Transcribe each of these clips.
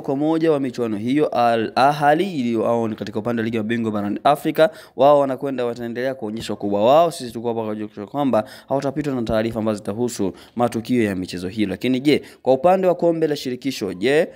kwa moja wa michuano hiyo Al Ahly iliyo katika upande wa ligi ya mabingwa barani Afrika, wao wataendelea kuonyesha ukubwa wao. Sisi tuko hapa kwa kwamba hawatapitwa na taarifa ambazo zitahusu matukio ya michezo hii. Lakini je, kwa upande wa kombe la shirikisho, je,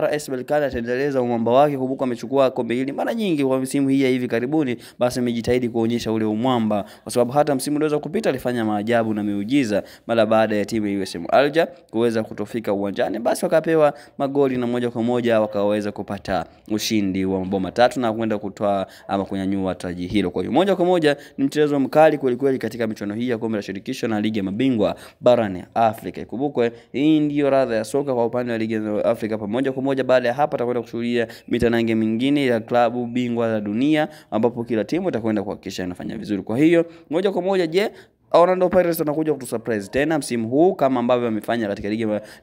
RS Berkane ataendeleza umwamba wake? Kumbuka amechukua kombe hili mara nyingi kwa msimu hii ya hivi karibuni, basi amejitahidi kuonyesha ule umwamba, kwa sababu hata msimu ulioweza kupita alifanya maajabu na miujiza mara baada ya timu ya USM Alger kuweza kutofika uwanjani, basi wakapewa magoli na moja kwa moja wakaweza kupata ushindi wa mabao matatu na kwenda kutoa ama kunyanyua taji hilo. Kwa hiyo moja kwa moja ni mchezo mkali kweli katika michuano hii ya kombe la shirikisho na ligi ya mabingwa barani Afrika. Ikumbukwe hii ndio radha ya soka kwa upande wa ligi ya Afrika. Pamoja kwa moja baada ya hapa tutakwenda kushuhudia mitanange mingine ya klabu bingwa za dunia, ambapo kila timu itakwenda kuhakikisha inafanya vizuri. Kwa hiyo moja kwa moja, je, Orlando Pirates wanakuja kutusurprise tena msimu huu kama ambavyo wamefanya katika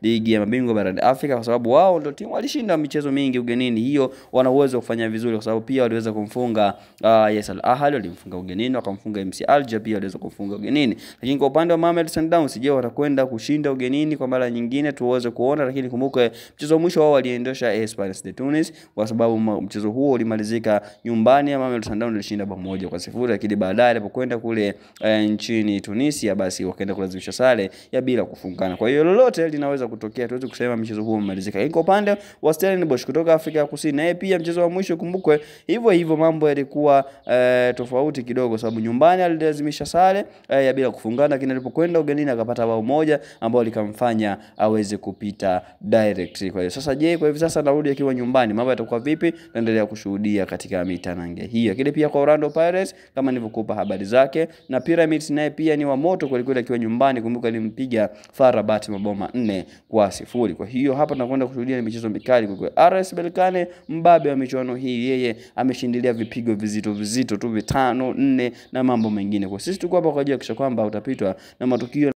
ligi ya mabingwa barani Afrika, kwa sababu wao ndio timu walishinda michezo mingi ugenini. Hiyo wana uwezo wa kufanya vizuri, kwa sababu pia waliweza kumfunga Al Ahly, walimfunga ugenini, wakamfunga MC Alger, pia waliweza kumfunga ugenini. Lakini kwa upande wa Mamelodi Sundowns, je, watakwenda kushinda ugenini kwa mara nyingine? Tuweze kuona. Lakini kumbuka mchezo wa mwisho wao waliendosha Esperance de Tunis, kwa sababu mchezo huo ulimalizika nyumbani ya Mamelodi Sundowns ilishinda 1-0, lakini baadaye alipokwenda kule nchini Tunisia, basi wakaenda kulazimisha sare ya bila kufungana. Kwa hiyo lolote linaweza kutokea, tuweze kusema mchezo huo umemalizika. Kwa upande wa Stellenbosch kutoka Afrika ya Kusini, naye pia mchezo wa mwisho kumbukwe hivyo mambo yalikuwa tofauti kidogo, sababu nyumbani alilazimisha sare ya bila kufungana, lakini alipokwenda ugenini akapata bao moja ambao likamfanya aweze kupita direct. Kwa hiyo sasa, je, kwa hivi sasa anarudi akiwa nyumbani, mambo yatakuwa vipi? Tuendelea kushuhudia katika mitanange hiyo. Lakini pia kwa Orlando Pirates, kama nilivyokupa habari zake, na Pyramids naye pia ni wa moto kweli akiwa nyumbani. Kumbuka alimpiga FAR Rabat mabao 4-0. Kwa hiyo hapa tunakwenda kushuhudia michezo mikali kwa RS Berkane, mbabe wa michuano hii. Yeye ameshindilia vipigo vizito tu 5-4 na mambo mengine. Kwa sisi tuko hapa kwa ajili ya kuhakikisha kwamba utapitwa na matukio